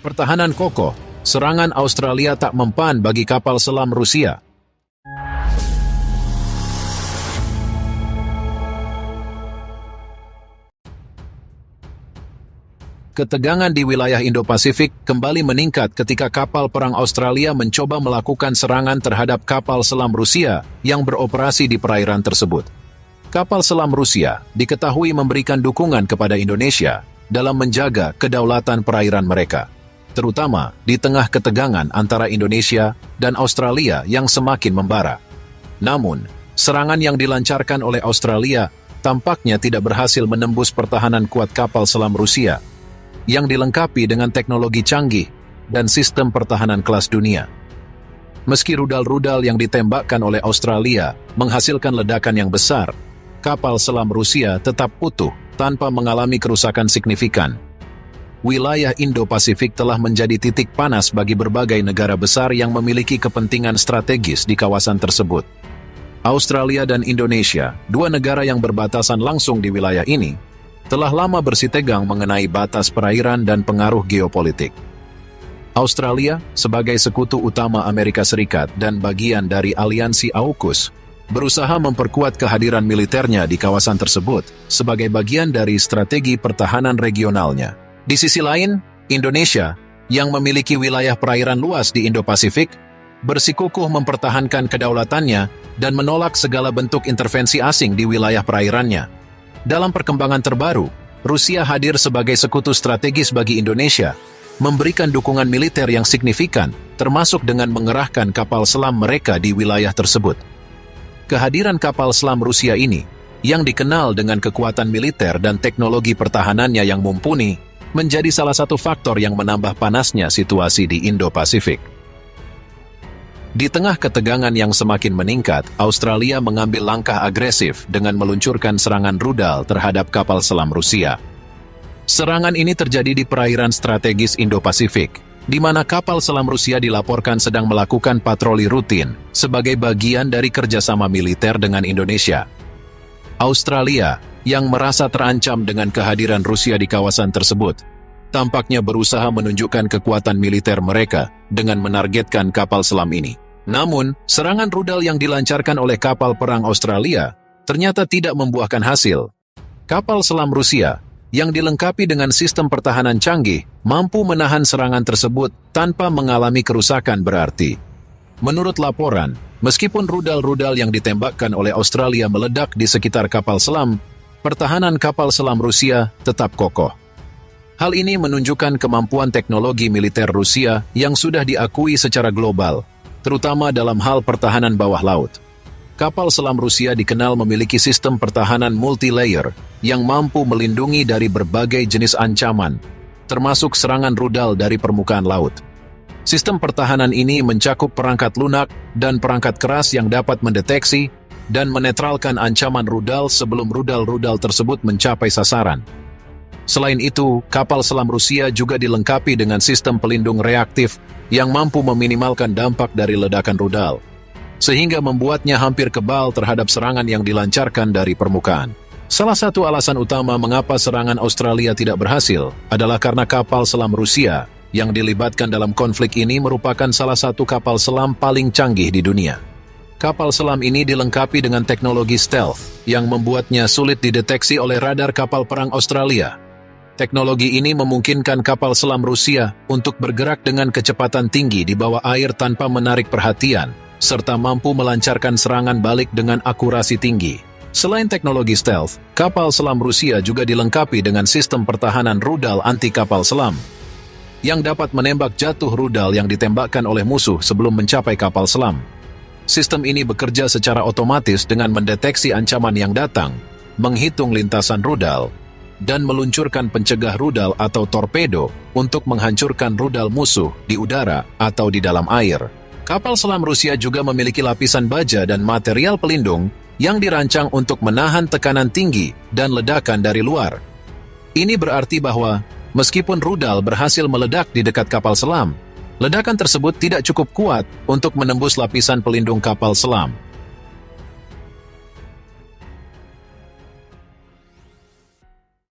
Pertahanan kokoh, serangan Australia tak mempan bagi kapal selam Rusia. Ketegangan di wilayah Indo-Pasifik kembali meningkat ketika kapal perang Australia mencoba melakukan serangan terhadap kapal selam Rusia yang beroperasi di perairan tersebut. Kapal selam Rusia diketahui memberikan dukungan kepada Indonesia dalam menjaga kedaulatan perairan mereka, terutama di tengah ketegangan antara Indonesia dan Australia yang semakin membara. Namun, serangan yang dilancarkan oleh Australia tampaknya tidak berhasil menembus pertahanan kuat kapal selam Rusia yang dilengkapi dengan teknologi canggih dan sistem pertahanan kelas dunia. Meski rudal-rudal yang ditembakkan oleh Australia menghasilkan ledakan yang besar, kapal selam Rusia tetap utuh tanpa mengalami kerusakan signifikan. Wilayah Indo-Pasifik telah menjadi titik panas bagi berbagai negara besar yang memiliki kepentingan strategis di kawasan tersebut. Australia dan Indonesia, dua negara yang berbatasan langsung di wilayah ini, telah lama bersitegang mengenai batas perairan dan pengaruh geopolitik. Australia, sebagai sekutu utama Amerika Serikat dan bagian dari aliansi AUKUS, berusaha memperkuat kehadiran militernya di kawasan tersebut sebagai bagian dari strategi pertahanan regionalnya. Di sisi lain, Indonesia, yang memiliki wilayah perairan luas di Indo-Pasifik, bersikukuh mempertahankan kedaulatannya dan menolak segala bentuk intervensi asing di wilayah perairannya. Dalam perkembangan terbaru, Rusia hadir sebagai sekutu strategis bagi Indonesia, memberikan dukungan militer yang signifikan, termasuk dengan mengerahkan kapal selam mereka di wilayah tersebut. Kehadiran kapal selam Rusia ini, yang dikenal dengan kekuatan militer dan teknologi pertahanannya yang mumpuni, menjadi salah satu faktor yang menambah panasnya situasi di Indo-Pasifik. Di tengah ketegangan yang semakin meningkat, Australia mengambil langkah agresif dengan meluncurkan serangan rudal terhadap kapal selam Rusia. Serangan ini terjadi di perairan strategis Indo-Pasifik, di mana kapal selam Rusia dilaporkan sedang melakukan patroli rutin sebagai bagian dari kerjasama militer dengan Indonesia. Australia, yang merasa terancam dengan kehadiran Rusia di kawasan tersebut, tampaknya berusaha menunjukkan kekuatan militer mereka dengan menargetkan kapal selam ini. Namun, serangan rudal yang dilancarkan oleh kapal perang Australia ternyata tidak membuahkan hasil. Kapal selam Rusia, yang dilengkapi dengan sistem pertahanan canggih, mampu menahan serangan tersebut tanpa mengalami kerusakan berarti. Menurut laporan, meskipun rudal-rudal yang ditembakkan oleh Australia meledak di sekitar kapal selam, pertahanan kapal selam Rusia tetap kokoh. Hal ini menunjukkan kemampuan teknologi militer Rusia yang sudah diakui secara global, terutama dalam hal pertahanan bawah laut. Kapal selam Rusia dikenal memiliki sistem pertahanan multi-layer yang mampu melindungi dari berbagai jenis ancaman, termasuk serangan rudal dari permukaan laut. Sistem pertahanan ini mencakup perangkat lunak dan perangkat keras yang dapat mendeteksi dan menetralkan ancaman rudal sebelum rudal-rudal tersebut mencapai sasaran. Selain itu, kapal selam Rusia juga dilengkapi dengan sistem pelindung reaktif yang mampu meminimalkan dampak dari ledakan rudal, sehingga membuatnya hampir kebal terhadap serangan yang dilancarkan dari permukaan. Salah satu alasan utama mengapa serangan Australia tidak berhasil adalah karena kapal selam Rusia yang dilibatkan dalam konflik ini merupakan salah satu kapal selam paling canggih di dunia. Kapal selam ini dilengkapi dengan teknologi stealth yang membuatnya sulit dideteksi oleh radar kapal perang Australia. Teknologi ini memungkinkan kapal selam Rusia untuk bergerak dengan kecepatan tinggi di bawah air tanpa menarik perhatian, serta mampu melancarkan serangan balik dengan akurasi tinggi. Selain teknologi stealth, kapal selam Rusia juga dilengkapi dengan sistem pertahanan rudal anti kapal selam, yang dapat menembak jatuh rudal yang ditembakkan oleh musuh sebelum mencapai kapal selam. Sistem ini bekerja secara otomatis dengan mendeteksi ancaman yang datang, menghitung lintasan rudal, dan meluncurkan pencegah rudal atau torpedo untuk menghancurkan rudal musuh di udara atau di dalam air. Kapal selam Rusia juga memiliki lapisan baja dan material pelindung yang dirancang untuk menahan tekanan tinggi dan ledakan dari luar. Ini berarti bahwa, meskipun rudal berhasil meledak di dekat kapal selam, ledakan tersebut tidak cukup kuat untuk menembus lapisan pelindung kapal selam.